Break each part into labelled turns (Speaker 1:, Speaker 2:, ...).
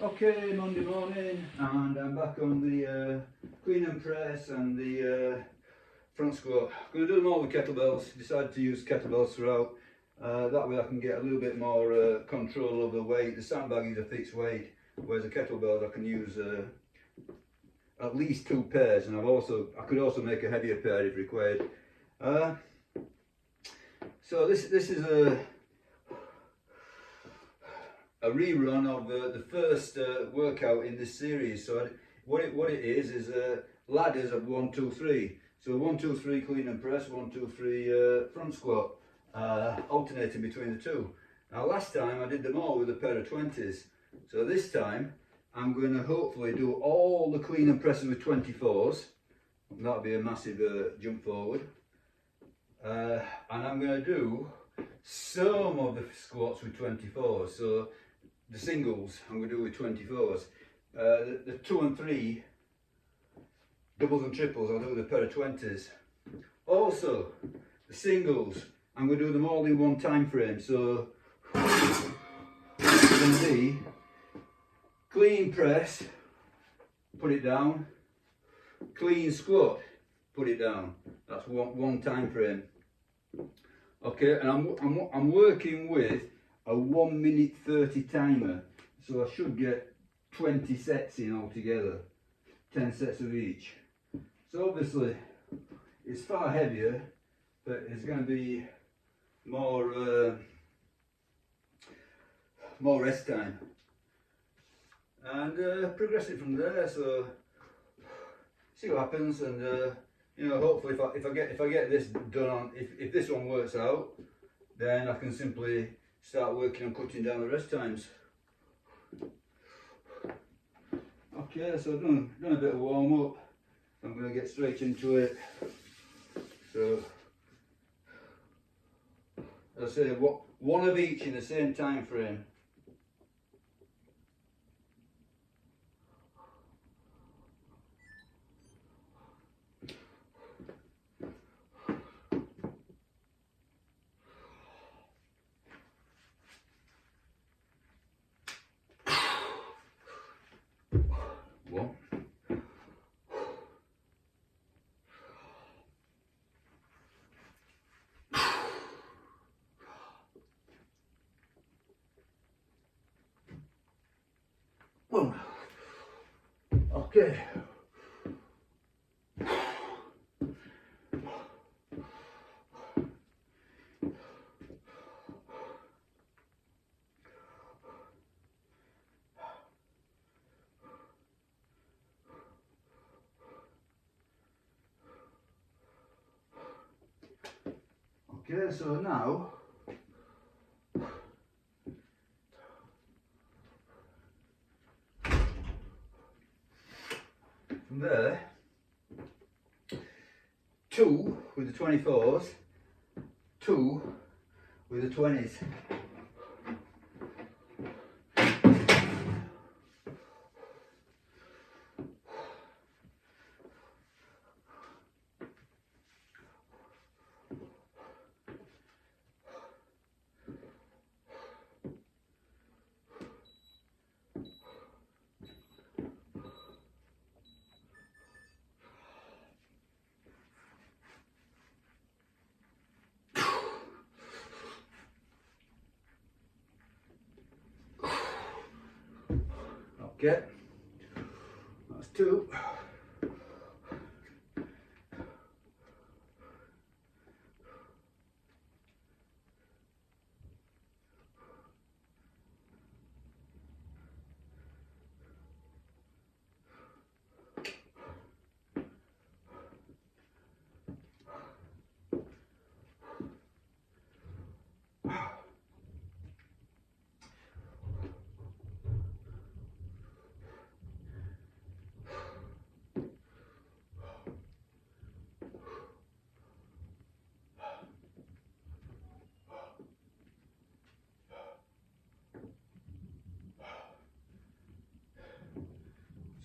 Speaker 1: Okay, Monday morning, and I'm back on the clean and press and the front squat. I'm going to do them all with kettlebells. Decided to use kettlebells throughout. That way I can get a little bit more control over the weight. The sandbag is a fixed weight, whereas the kettlebells I can use at least 2 pairs, and I could also make a heavier pair if required. So this is a rerun of the first workout in this series. So what it is ladders of 1, 2, 3. So 1, 2, 3 clean and press, 1, 2, 3 front squat, alternating between the two. Now last time I did them all with a pair of 20s. So this time I'm going to hopefully do all the clean and presses with 24s. That'll be a massive jump forward. And I'm going to do some of the squats with 24s. So the singles I'm going to do with 24s. The 2 and 3 doubles and triples I'll do with a pair of 20s. Also, the singles I'm going to do them all in one time frame. So it's going to be clean press, put it down, clean squat, put it down. That's one time frame. Okay, and I'm working with a 1 minute 30 timer, so I should get 20 sets in altogether, 10 sets of each. So obviously it's far heavier, but it's going to be more rest time, and progress it from there. So see what happens, and you know, hopefully if I get this done on, if this one works out, then I can simply start working on cutting down the rest times. Okay, so I've done a bit of warm up. I'm going to get straight into it. So as I say, one of each in the same time frame. One. One. Okay. Okay, so now from there, 2 with the 24s, 2 with the 20s. Okay, that's 2.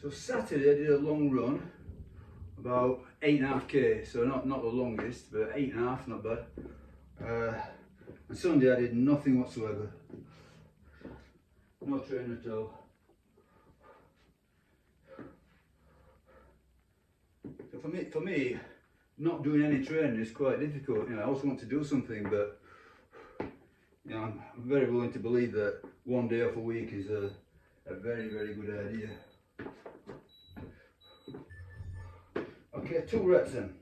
Speaker 1: So Saturday I did a long run, about 8.5k, so not the longest, but 8.5, not bad. And Sunday I did nothing whatsoever, no training at all. for me, not doing any training is quite difficult. You know, I also want to do something, but you know, I'm very willing to believe that one day off a week is a very, very good idea. Okay, 2 reps then.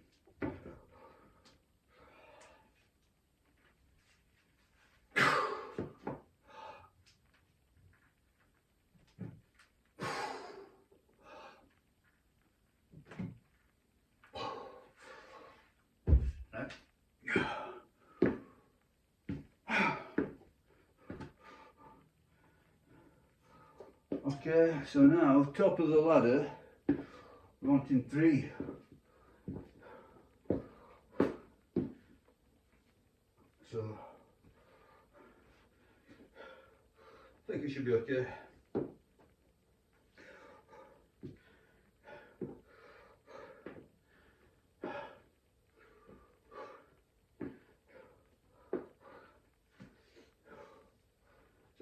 Speaker 1: Okay, so now top of the ladder, wanting 3. So I think it should be okay.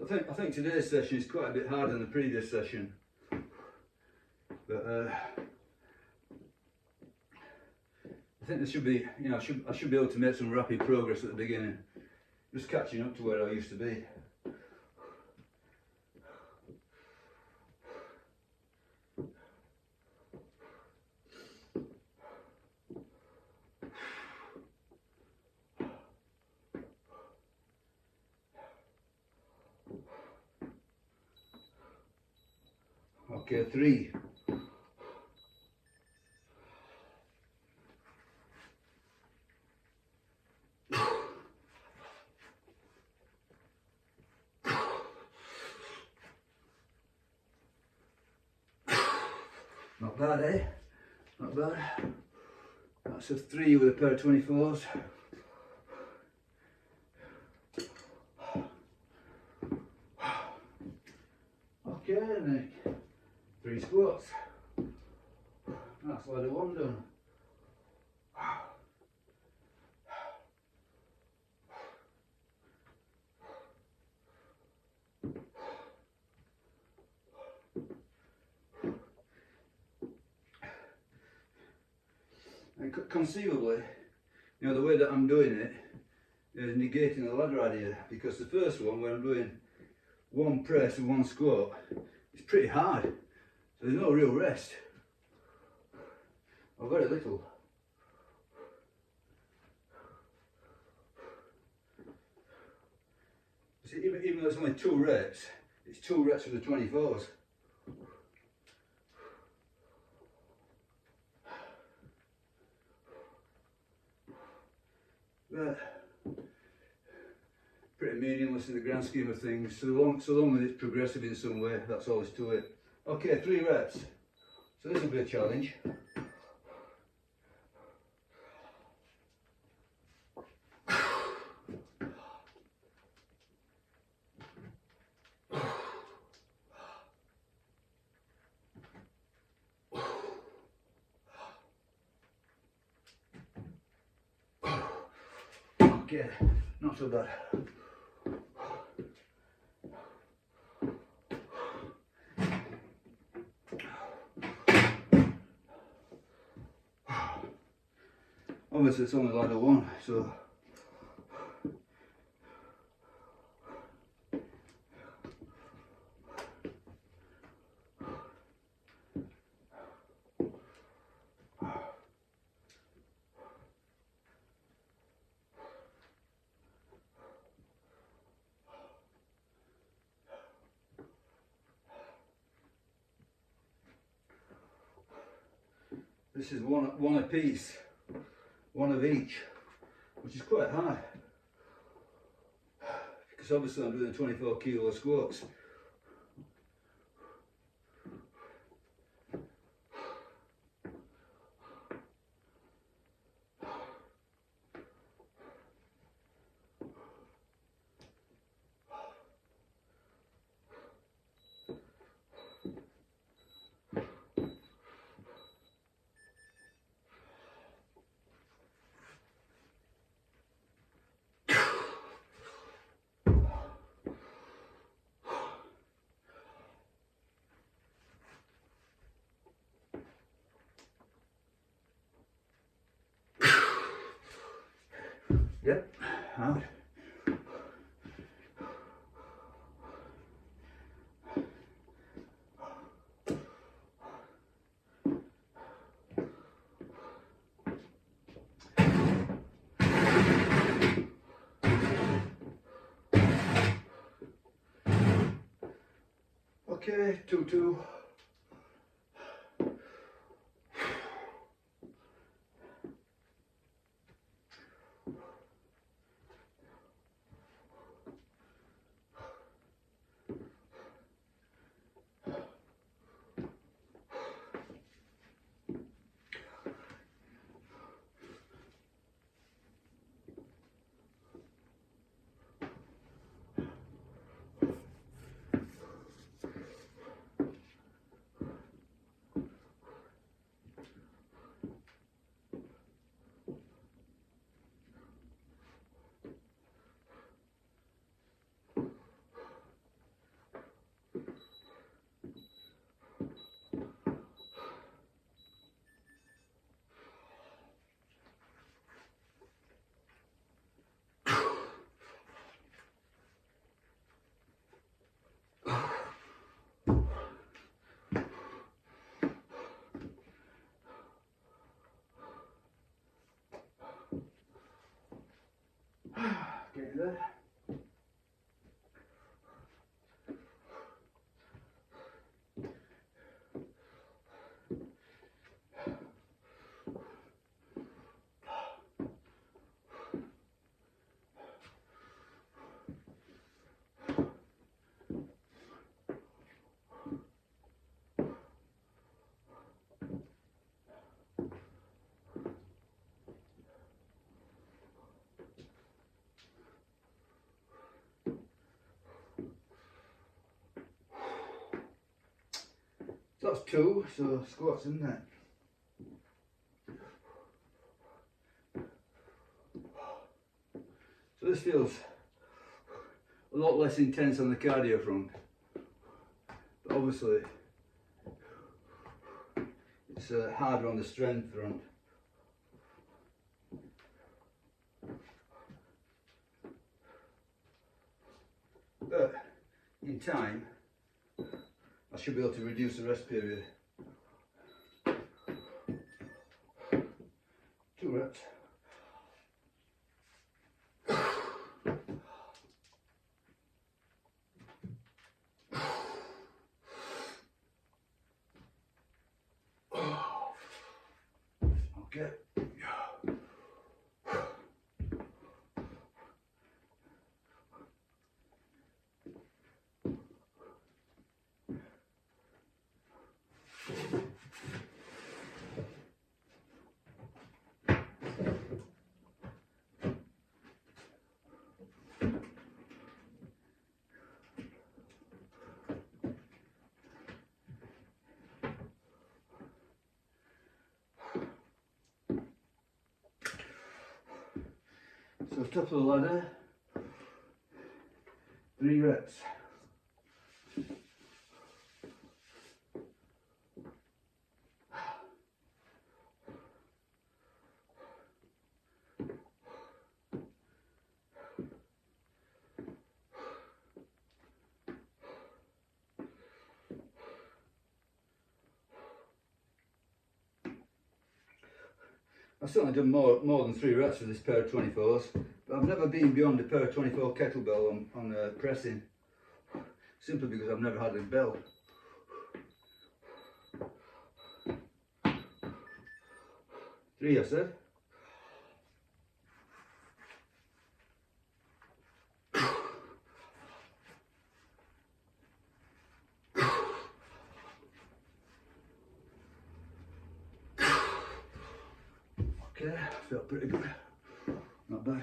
Speaker 1: So I think today's session is quite a bit harder than the previous session, but I think there should be, you know, I should be able to make some rapid progress at the beginning, just catching up to where I used to be. Okay, 3. Not bad, eh? Not bad. That's a 3 with a pair of 24s. Okay, Nick. 3 squats. That's ladder 1 done. And conceivably, you know, the way that I'm doing it is negating the ladder idea, because the first one, when I'm doing 1 press and 1 squat, it's pretty hard, so there's no real rest, or very little. See, even though it's only 2 reps, it's 2 reps with the 24s. But pretty meaningless in the grand scheme of things. So long as it's progressive in some way, that's all there is to it. Okay, 3 reps. So this will be a challenge. Okay, not so bad. Obviously it's only ladder 1, so this is one a piece, 1 of each, which is quite high, because obviously I'm doing 24 kilo squats. Yep, out. Okay, 2-2. Get there. So that's 2, so squats, isn't it? So this feels a lot less intense on the cardio front, but obviously it's harder on the strength front. But in time, I should be able to reduce the rest period. 2 reps. Okay. So top of the ladder, 3 reps. I've certainly done more than 3 reps with this pair of 24s, but I've never been beyond a pair of 24 kettlebell on pressing, simply because I've never had a bell. Three, I said. Okay, felt pretty good. Not bad.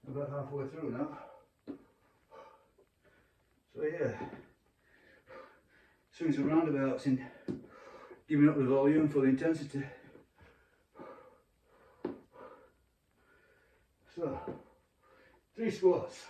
Speaker 1: About halfway through now. So yeah, swings and roundabouts in giving up the volume for the intensity. So 3 squats.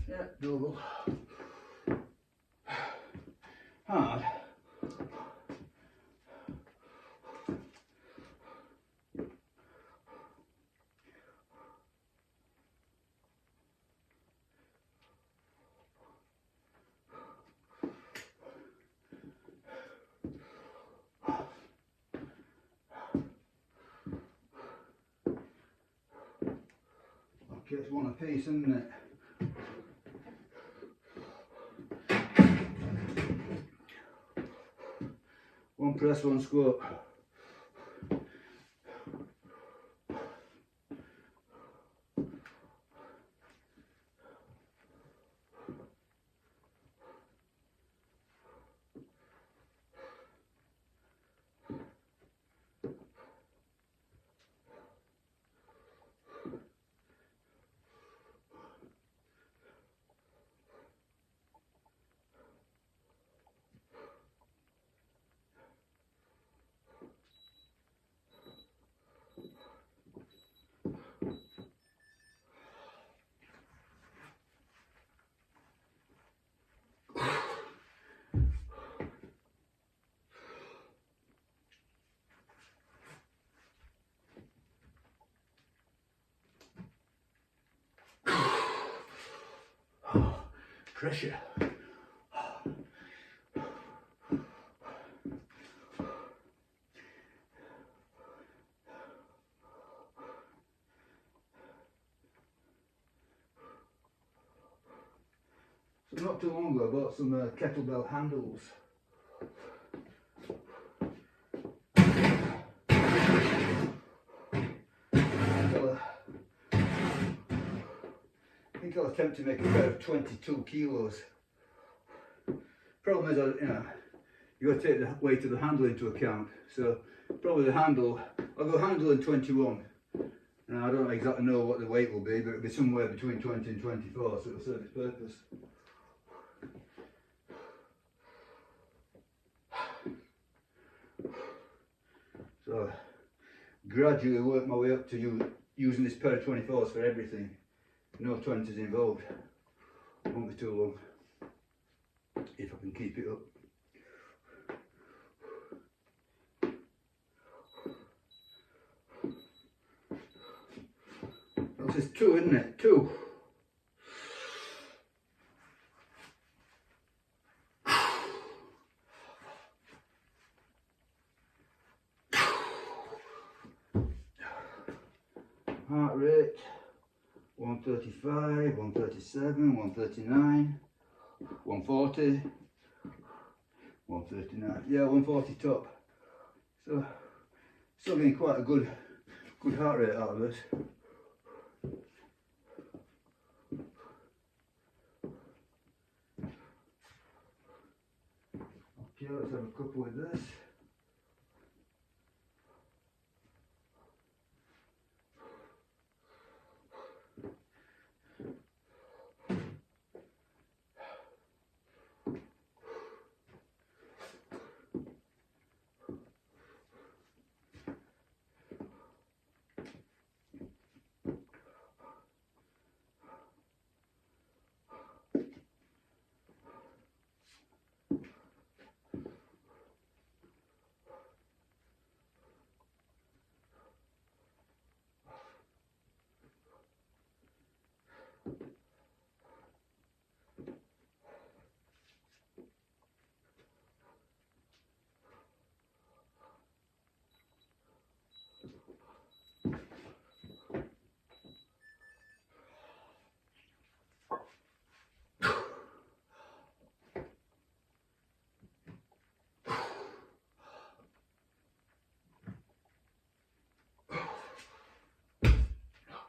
Speaker 1: Yeah, doable. Hard. Okay, it's one apiece, isn't it? One press, one squat. Pressure. So not too long ago I bought some kettlebell handles. I think I'll attempt to make a pair of 22 kilos. Problem is, you got to take the weight of the handle into account. So probably the handle, I'll go handle and 21. And I don't exactly know what the weight will be, but it'll be somewhere between 20 and 24, so it'll serve its purpose. So gradually work my way up to using this pair of 24s for everything. No 20s involved. Won't be too long if I can keep it up. This is 2, isn't it? 2. Heart rate 135, 137, 139, 140, 139. Yeah, 140 top. So still getting quite a good heart rate out of this. Okay, let's have a couple with this.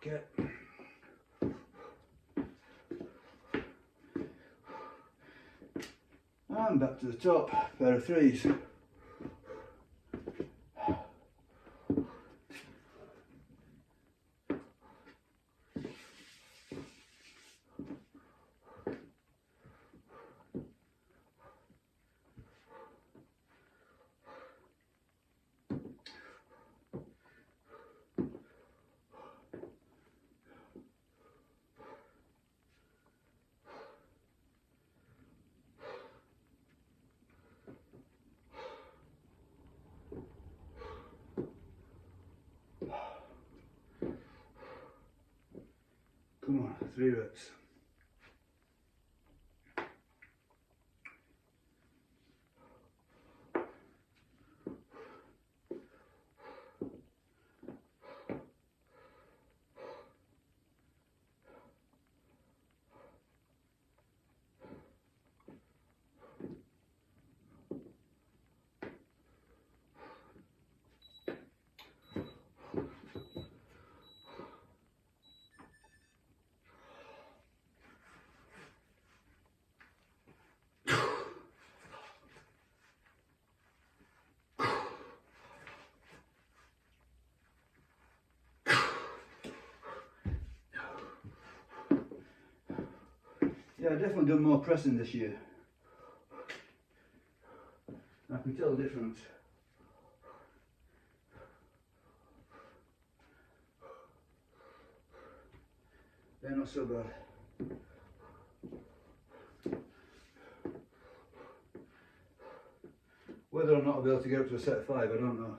Speaker 1: Okay. And back to the top, pair of threes. Come on, 3 reps. Yeah, I've definitely done more pressing this year. I can tell the difference. They're not so bad. Whether or not I'll be able to get up to a set of 5, I don't know.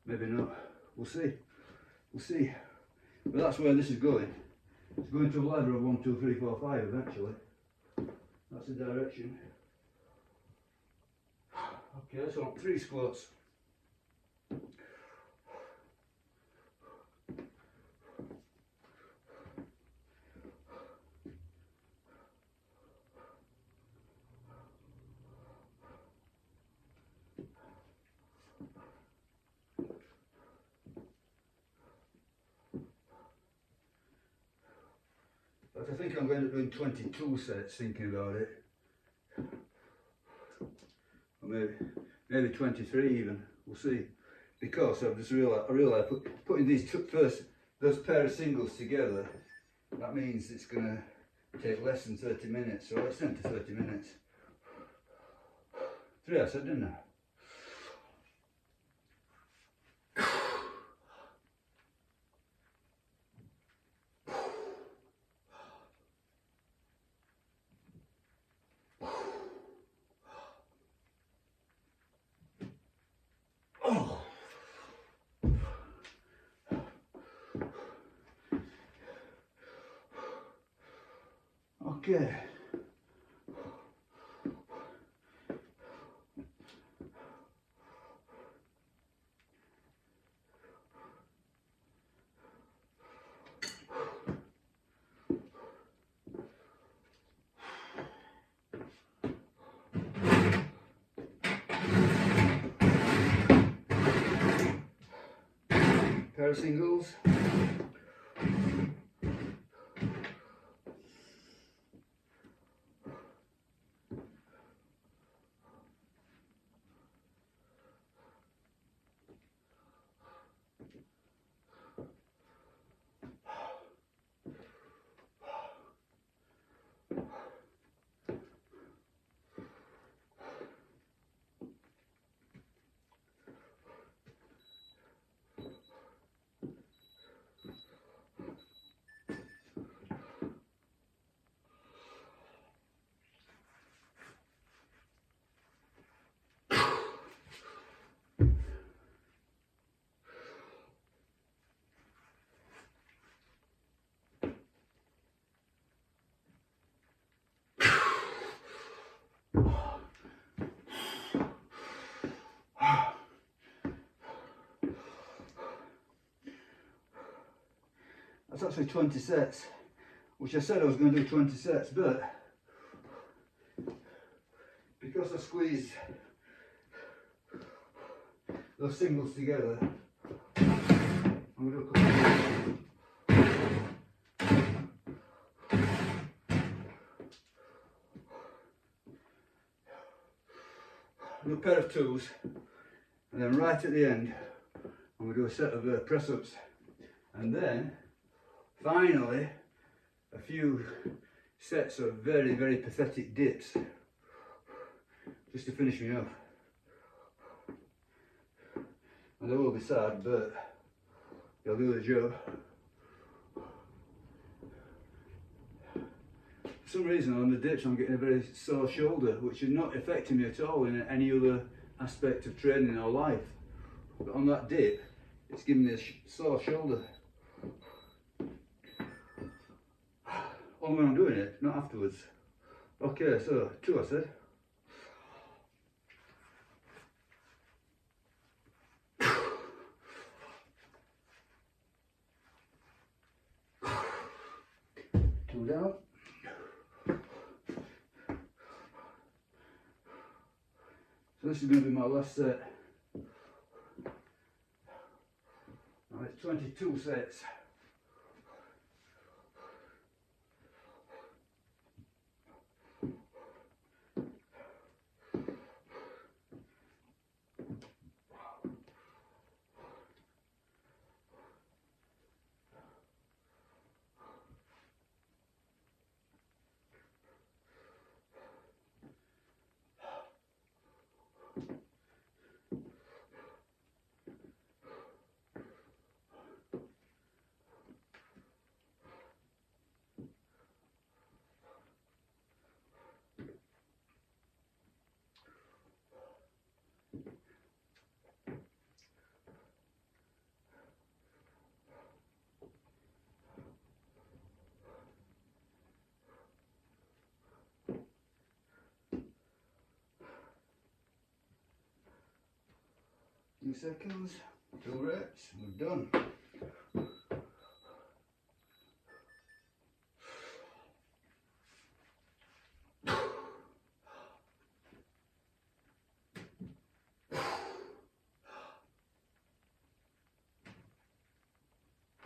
Speaker 1: Maybe not. We'll see. We'll see. But that's where this is going. It's going to a ladder of 1, 2, 3, 4, 5 eventually. That's the direction. Okay, so 3 squats. But I think I'm going to do 22 sets thinking about it. Or maybe 23 even. We'll see. Because I've just realised putting those pair of singles together, that means it's going to take less than 30 minutes. So let's send to 30 minutes. 3 I said, didn't I? Okay. Pair of singles. That's actually 20 sets, which I said I was going to do 20 sets, but because I squeezed those singles together, I'm going to do a couple more. a pair of twos, and then right at the end I'm going to do a set of press ups, and then finally a few sets of very, very pathetic dips just to finish me off. And they will be sad, but they'll do the job. For some reason on the dips I'm getting a very sore shoulder, which is not affecting me at all in any other aspect of training or life. But on that dip, it's giving me a sore shoulder. Only when I'm doing it, not afterwards. Okay, so 2 I said. Two down. So this is going to be my last set. Now it's 22 sets. Few seconds, 2 reps, we're done.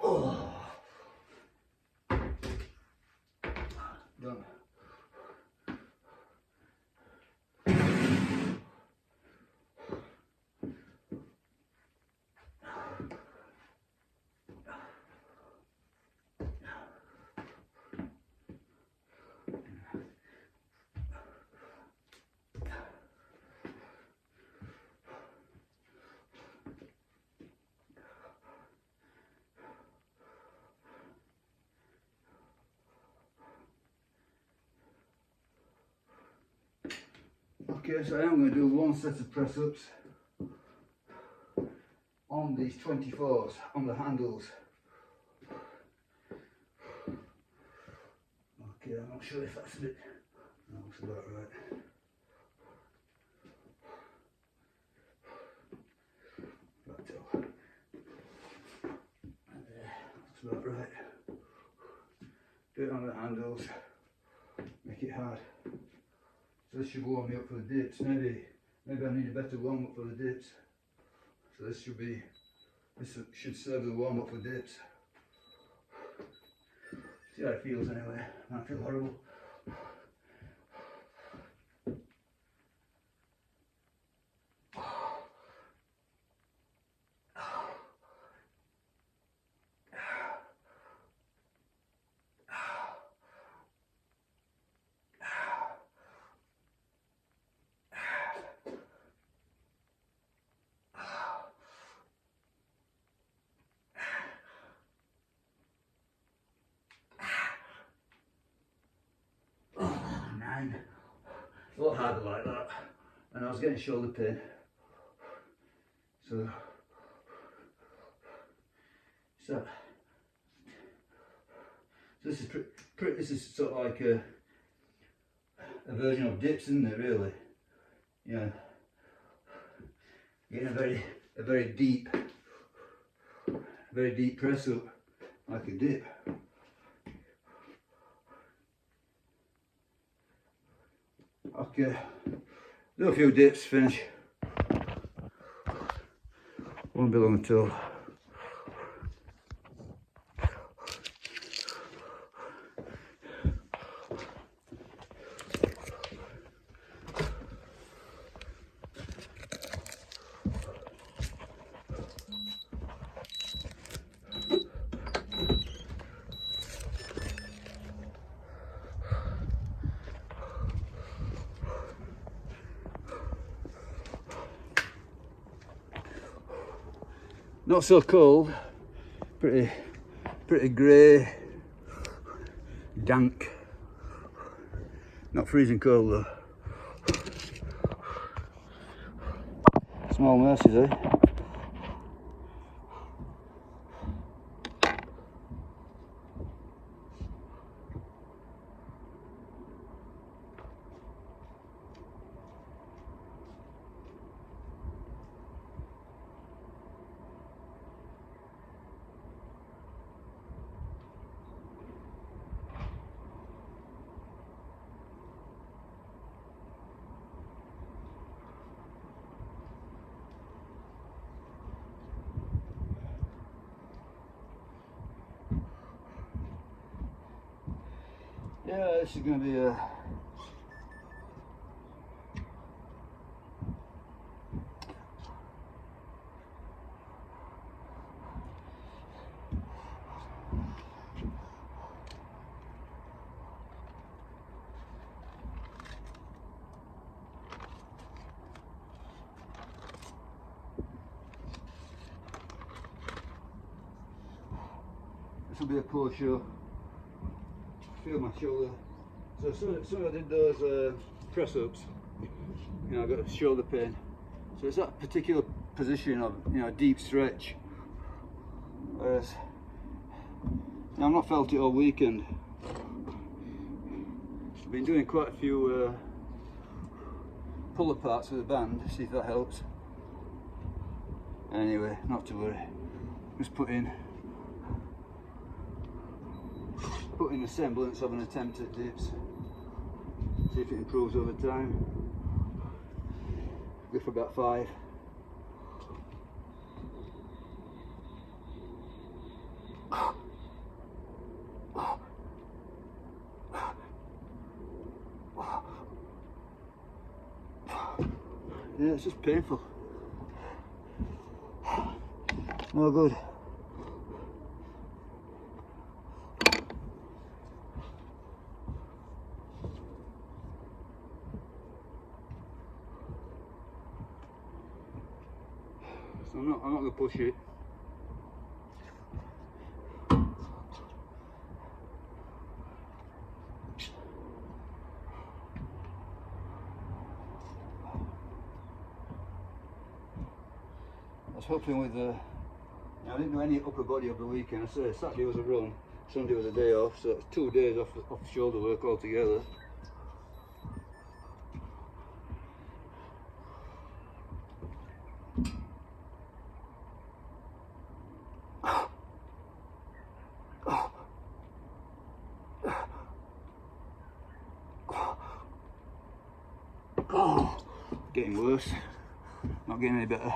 Speaker 1: Oh. Done. Okay, so I am going to do 1 set of press ups on these 24s, on the handles. Okay, I'm not sure if that's a bit, that looks about right. That's about right. Do it on the handles, make it hard. So this should warm me up for the dips. Maybe I need a better warm up for the dips. So this should serve the warm up for dips. See how it feels anyway. Might feel horrible. A lot harder like that, and I was getting shoulder pain. So this is sort of like a version of dips, isn't it? Really, yeah. Getting a very deep press up, like a dip. Okay, do a few dips, finish. Won't be long at all. Not so cold, pretty grey, dank. Not freezing cold though. Small mercies, eh? Yeah, this is going to be a this will be a pull show. Feel my shoulder. So soon I did those press ups, you know, I got a shoulder pain. So it's that particular position of, you know, deep stretch. Whereas, you know, I've not felt it all weekend. I've been doing quite a few pull aparts with the band, see if that helps. Anyway, not to worry. Just put in a semblance of an attempt at dips. See if it improves over time. Go for about 5. Yeah, it's just painful. No good. So I'm not going to push it. I was hoping with the, I didn't do any upper body over the weekend. I say Saturday was a run, Sunday was a day off, so it's 2 days off shoulder work altogether. Oh, getting worse, not getting any better.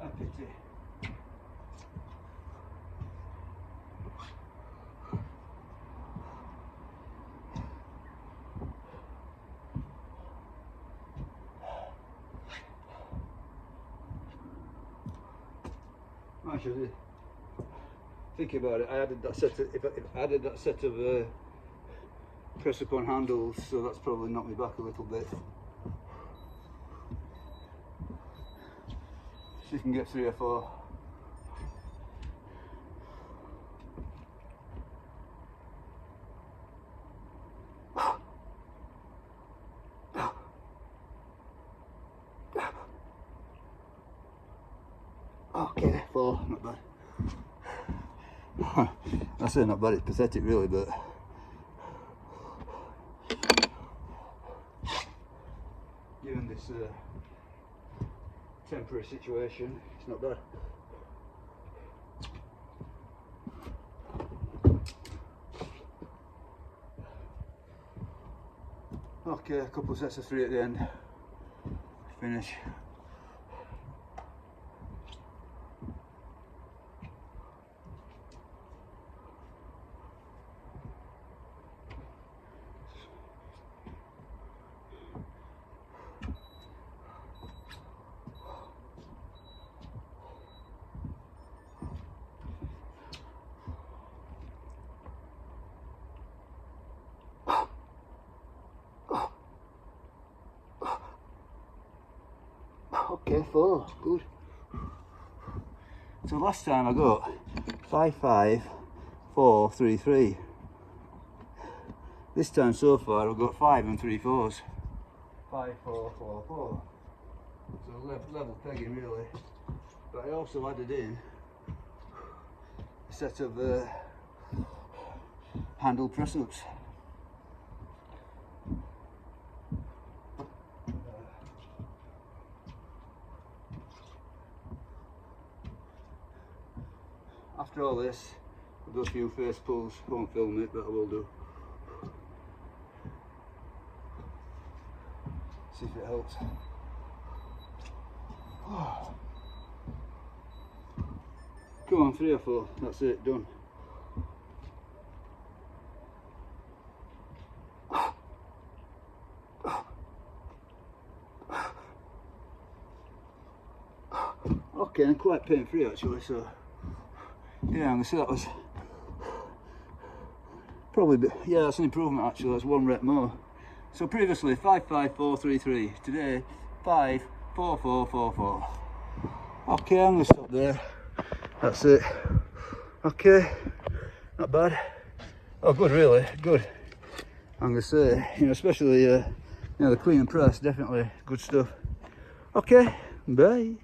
Speaker 1: A pity. Actually, think about it. I added that set of, if I added that set of press upon handles, so that's probably knocked me back a little bit. See if you can get 3 or 4. Okay, 4, not bad. I say not bad, it's pathetic really, but given this temporary situation, it's not bad. Okay, a couple of sets of 3 at the end. Finish. Okay, 4, good. So last time I got 5, 5, 4, 3, 3. This time so far I've got 5 and 3 4s. 5, 4, 4, 4. So level pegging really. But I also added in a set of handle press ups. After all this, I'll do a few face pulls. Won't film it, but I will do. See if it helps. Come on, 3 or 4. That's it, done. Okay, and quite pain free actually, so yeah, I'm gonna say that was probably, yeah, that's an improvement actually, that's 1 rep more. So previously 5, 5, 4, 3, 3, today 5, 4, 4, 4, 4. Okay, I'm gonna stop there, that's it. Okay, not bad. Oh, good, really, good. I'm gonna say, you know, especially, you know, the clean and press, definitely good stuff. Okay, bye.